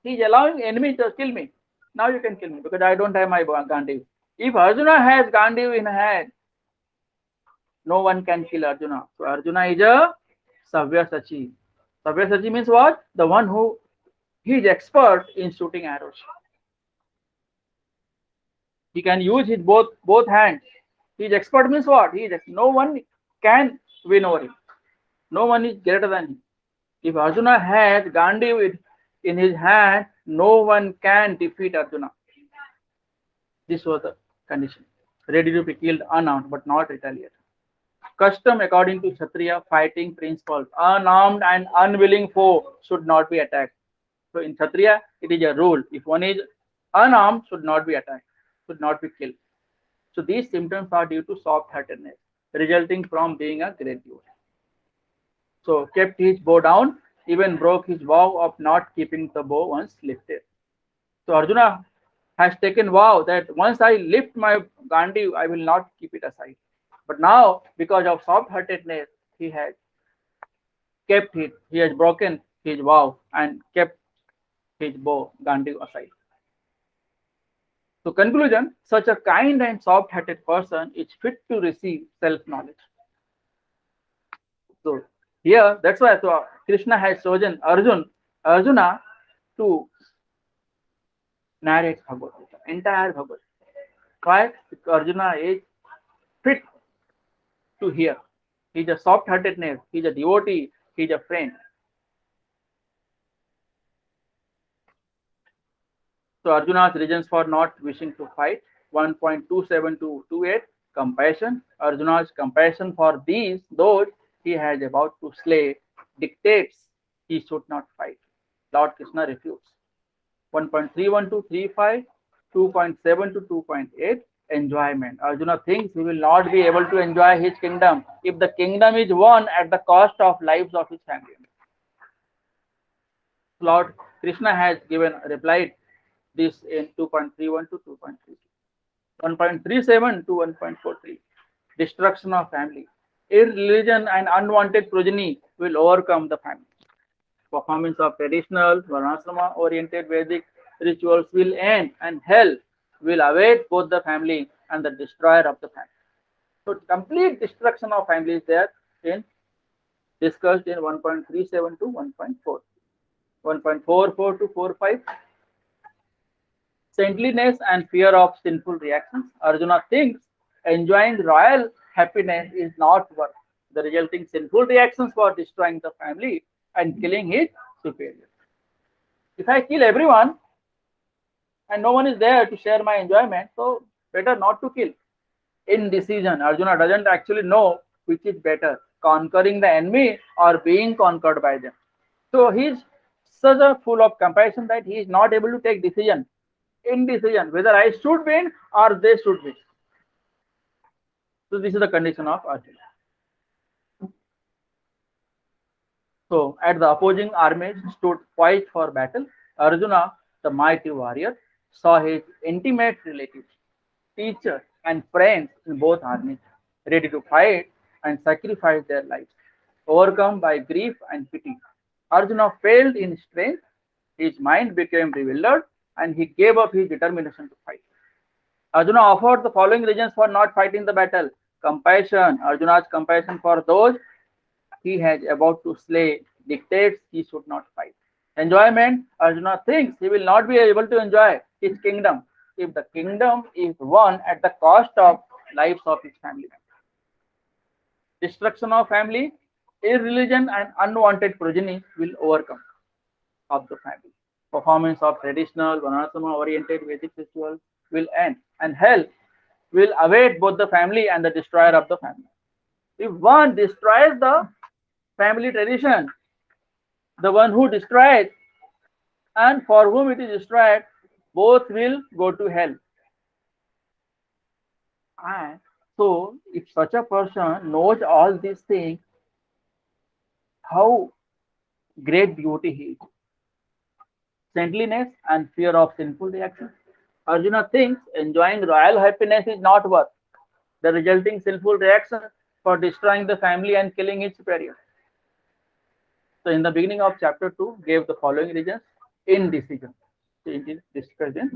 he's allowing enemy to kill me. Now you can kill me because I don't have my Gandhi. If Arjuna has Gandhi in hand, no one can kill Arjuna. So Arjuna is a Savyasachi. Savyasachi means what? The one who he is expert in shooting arrows. He can use his both hands. He is expert means what? No one can win over him. No one is greater than him. If Arjuna has Gandhi in his hand, no one can defeat Arjuna. This was the condition. Ready to be killed unarmed but not retaliate. Custom according to Kshatriya fighting principles, unarmed and unwilling foe should not be attacked. So in Kshatriya, it is a rule. If one is unarmed, should not be attacked, should not be killed. So these symptoms are due to soft-heartedness, resulting from being a great devotee. So kept his bow down, even broke his vow of not keeping the bow once lifted. So Arjuna has taken vow that once I lift my Gandhi, I will not keep it aside. But now, because of soft-heartedness, he has kept it. He has broken his vow and kept his bow Gandhi aside. So conclusion, such a kind and soft-hearted person is fit to receive self-knowledge. So here, that's why Krishna has chosen Arjuna to narrate Bhagavad Gita, entire Bhagavad Gita. Why? Because Arjuna is fit to hear. He's a soft-heartedness. He's a devotee. He's a friend. So Arjuna's reasons for not wishing to fight, 1.27 to 28, compassion. Arjuna's compassion for those he has about to slay dictates he should not fight. Lord Krishna refutes. 1.31 to 35, 2.7 to 2.8, enjoyment. Arjuna thinks he will not be able to enjoy his kingdom if the kingdom is won at the cost of lives of his family. Lord Krishna has replied this in 2.31 to 2.32. 1.37 to 1.43, destruction of family. Irreligion and unwanted progeny will overcome the family. Performance of traditional, Varnasrama oriented Vedic rituals will end and hell will await both the family and the destroyer of the family. So complete destruction of family is there discussed in 1.37 to 1.4. 1.44 to 45. Saintliness and fear of sinful reactions. Arjuna thinks enjoying royal happiness is not worth the resulting sinful reactions for destroying the family and killing his superior. If I kill everyone and no one is there to share my enjoyment, so better not to kill. Indecision. Arjuna doesn't actually know which is better, conquering the enemy or being conquered by them. So he's such a full of compassion that he is not able to take decision. Indecision, whether I should win or they should win. So this is the condition of Arjuna. So, at the opposing armies stood poised for battle. Arjuna, the mighty warrior, saw his intimate relatives, teachers, and friends in both armies, ready to fight and sacrifice their lives. Overcome by grief and pity, Arjuna failed in strength, his mind became bewildered, and he gave up his determination to fight. Arjuna offered the following reasons for not fighting the battle: compassion. Arjuna's compassion for those he has about to slay dictates he should not fight. Enjoyment. Arjuna thinks he will not be able to enjoy his kingdom if the kingdom is won at the cost of lives of his family members. Destruction of family. Irreligion and unwanted progeny will overcome of the family. Performance of traditional Varnasama oriented Vedic rituals will end, and hell will await both the family and the destroyer of the family. If one destroys the family tradition, the one who destroys and for whom it is destroyed, both will go to hell. And so, if such a person knows all these things, how great devotee he is. Saintliness and fear of sinful reactions. Arjuna thinks enjoying royal happiness is not worth the resulting sinful reaction for destroying the family and killing its superior. So, in the beginning of chapter 2, gave the following reasons: indecision. So, it is discussed in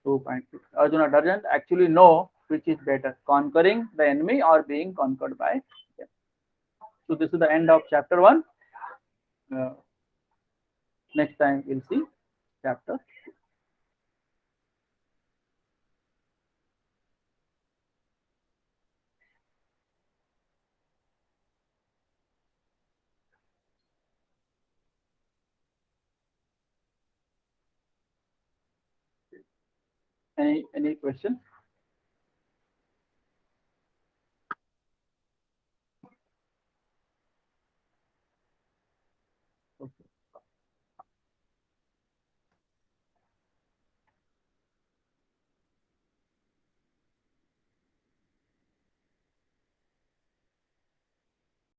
2.6. Arjuna doesn't actually know which is better, conquering the enemy or being conquered by them. So, this is the end of chapter 1. Uh, Next time, we'll see chapter. Any question? Okay.